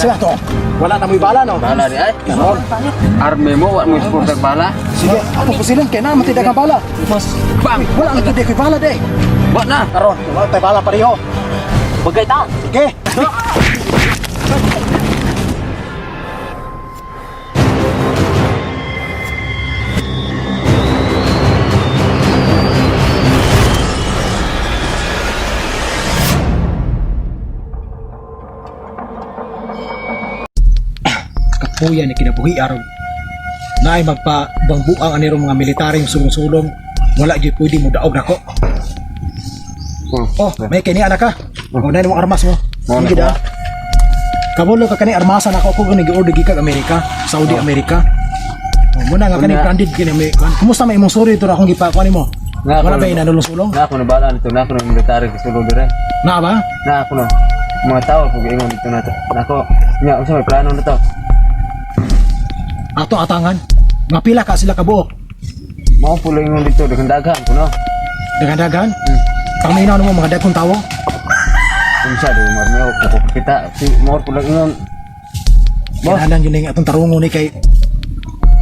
sila to. Wala na mo'y bala, no? Bala di ay. Arme mo, wa mo supporter bala. Sige, ako pusilin kay na matidag ang bala. Mas bang. Wala ang gede ko'y bala, de. Wa na. Karon, wala tayo bala pareho. Bagay ta. Sige. Kapuya ni kinabuhi aron na ay magpabangbuang anirong mga militaryong sulong-sulong wala di pwede mo daog nako. Oh, may kini anak ka. Oh, na mo armas mo. Sige da. Kabulo ka kani armasan ako ko nag-order gikag Amerika, Saudi Amerika. Oh, muna nga kani branded kini American. Kumusta may imong sorry to na akong gipakuan nimo? Wala ba inanulong-sulong? Na ako na bala nito, na ako na military sulod dire. Na ba? Na ako na. Mga tao pag ingon dito na to. Nako, nya unsa may plano nito? Ato atangan. Nga pila ka sila kabuok. Mao pulo ingon dito daghang daghan kuno. Dagan-dagan. Paminaw mo mga dagkong tawo. Unsa do marmeo ko kita si mor pulo ingon. Kailangan yun yung atong tarungo ni kay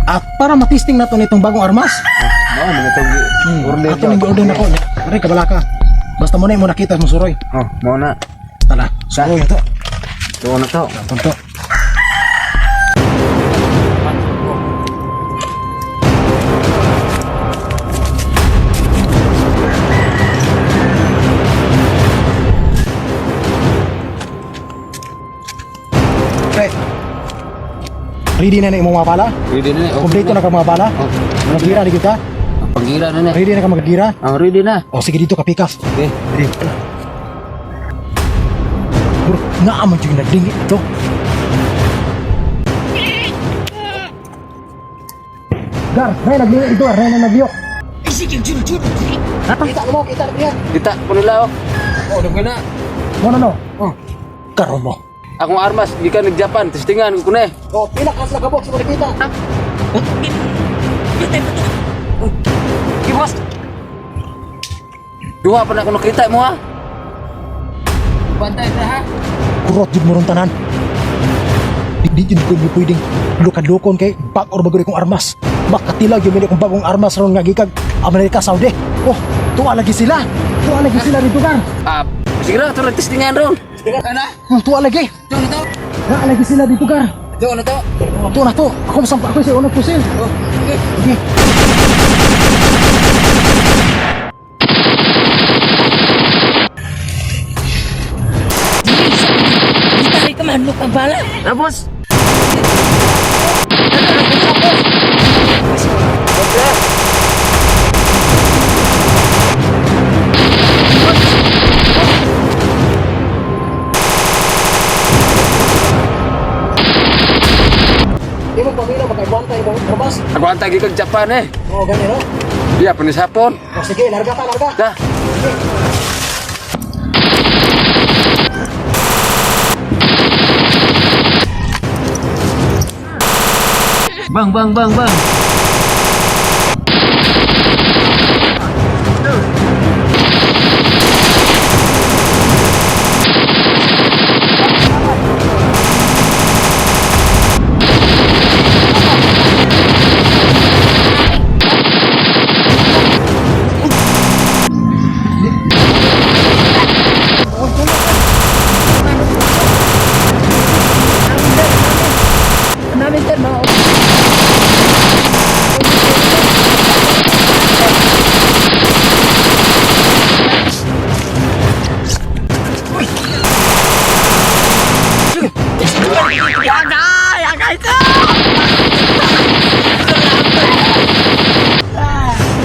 at para matisting nato nitong bagong armas. Mao man itong order. Ato nang order nako. Ari kabalaka. Basta mo na mo nakita mo suroy. Oh, mao na. Tala, suroy ato. Tuwa na to. Tonto. Ready na imong mga bala? Ready na. Kompleto na ka mga bala? Oh. Magira di kita? Panggira na ni. Ready na ka magagira? Ready na. O sige dito ka pikas. Okay. Ready. Bro, naaman yung nagdingit ito. Gar, Ray nagliyok ito, Ray na nagliyok. Ay, sige, jud. Kita mo, kita mo yan. Kita ko nila oh. Oh, dugay na. Ano? Oh. Karon mo. Akong armas gikan nag Japan, testingan ko na eh. Oh, pila ka sa kabok sa kita. Kibos. Duha pa na ko nakita mo ha. Bantay na ha. Kurot jud mo ron tanan. Di jud ko pwedeng lukad-lukon kay bag or bagoy kong armas. Makatila gyud mi kong bagong armas ron nga gikag Amerika Saudi. Oh, tuwa lagi sila. Tuwa lagi sila dito kan. Sige ra to testingan ron. Ana? Tuwa lagi. Tuwa na to. Tuwa lagi sila dito kan. Tuwa na to. Tuwa na to. Ako masampa ko sa unang pusil. Oh, okay. Sige. Tarik ka man mo pabala. Tapos. Di mo pamila magkaibantay mo armas. Ako ang tagi kag Japan eh. Oh, ganyan no. Iya, panis hapon. Oh, sige, larga ka, larga. Dah. Bang. Namin tan mo.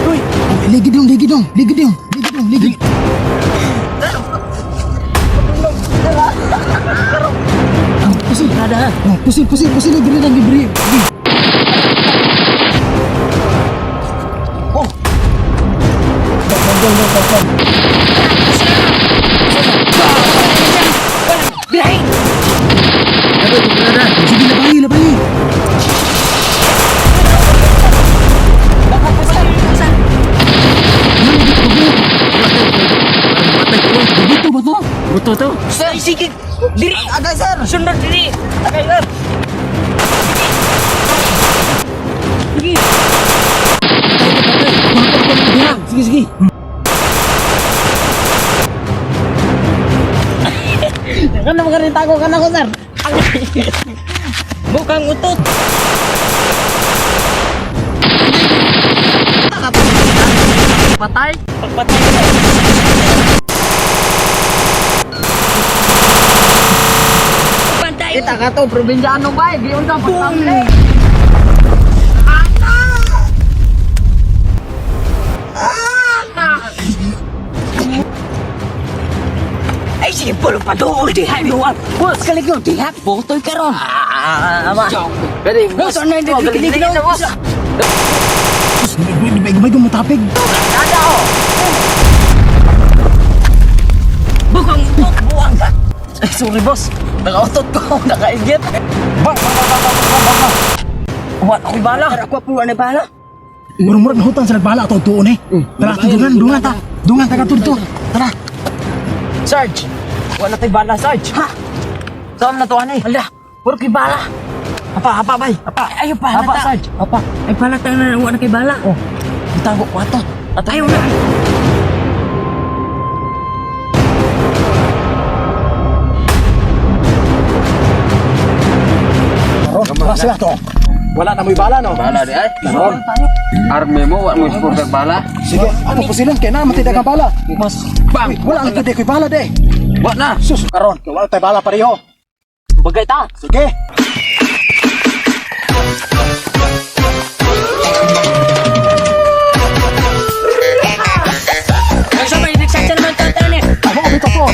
Uy, ligid dong. Pusil, ada. Oh, pusil gini lagi beri. Oh. Dong. Birahin. Ada. Sige, labahi. Begitu betul. Buto to. Sir, sige. Diri. Agay sir. Sundot diri. Agay, sir. Sige. Sige, sige. Kan naman ka tago ka na ko, sir. Bukang utot. Patay? Pagpatay ka na. Pantay. Kita ka to, probinsya ano ba? Di unsa pagtamli. Ay, sige, pulo pa doon. Di hay mo. Bos, kaligyo. Di hay. Botoy ka ron. Ama. Dali. Bos, ano yung dikilig na? Bos. May gumutapig. Bukang utot. Buwang ka. Ay, sorry boss. Naka-autot ko. Naka-igit. Bak. What? Ako'y bala. Ako po, ano ba? Murmurag na hutang sa nagbala ato tuon eh. Tara, dungan ta. Dungan ta kadto. Tara. Sarge. Wala tayo bala, Sarge. Ha? Saan na to, ani? Ala, puro kay bala. Apa, bay. Apa. Ayaw pa, Apa, nata. Sarge. Apa. Ay, pala tayo na wala kay bala. Oh. Itago ko ato. Ayaw na. Tara sila to. Wala na mo'y bala no. Bala di ay. Naron. Arme mo, wala mo supporter bala. Sige, ako posilan kay na matida ka bala. Mas. Bang, wala ang kay bala de. What na? Sus, karon, kay wala tay bala pareho. Bagay ta. Sige. Masa may nagsasya naman tata niya. Ako bito to.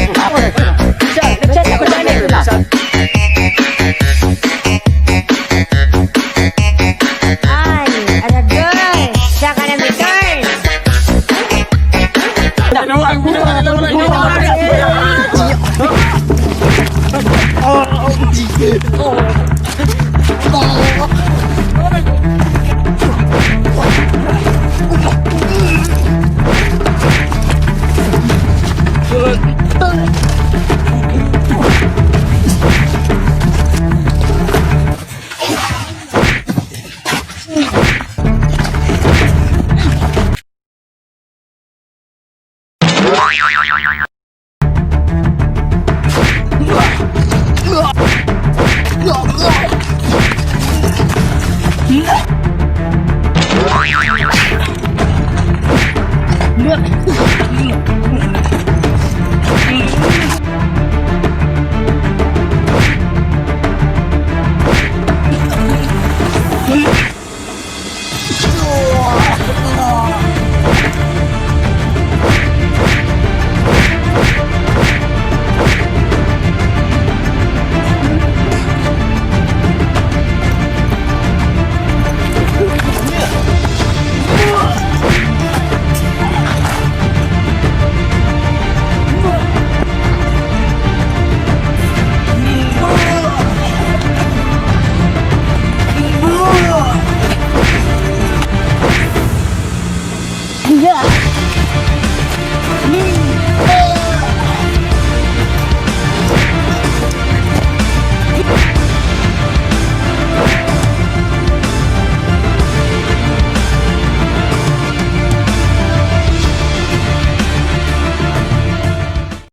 Siya, nagsasya ko dyan eh. Ay, aragay! Siya ka na bitar! Oh,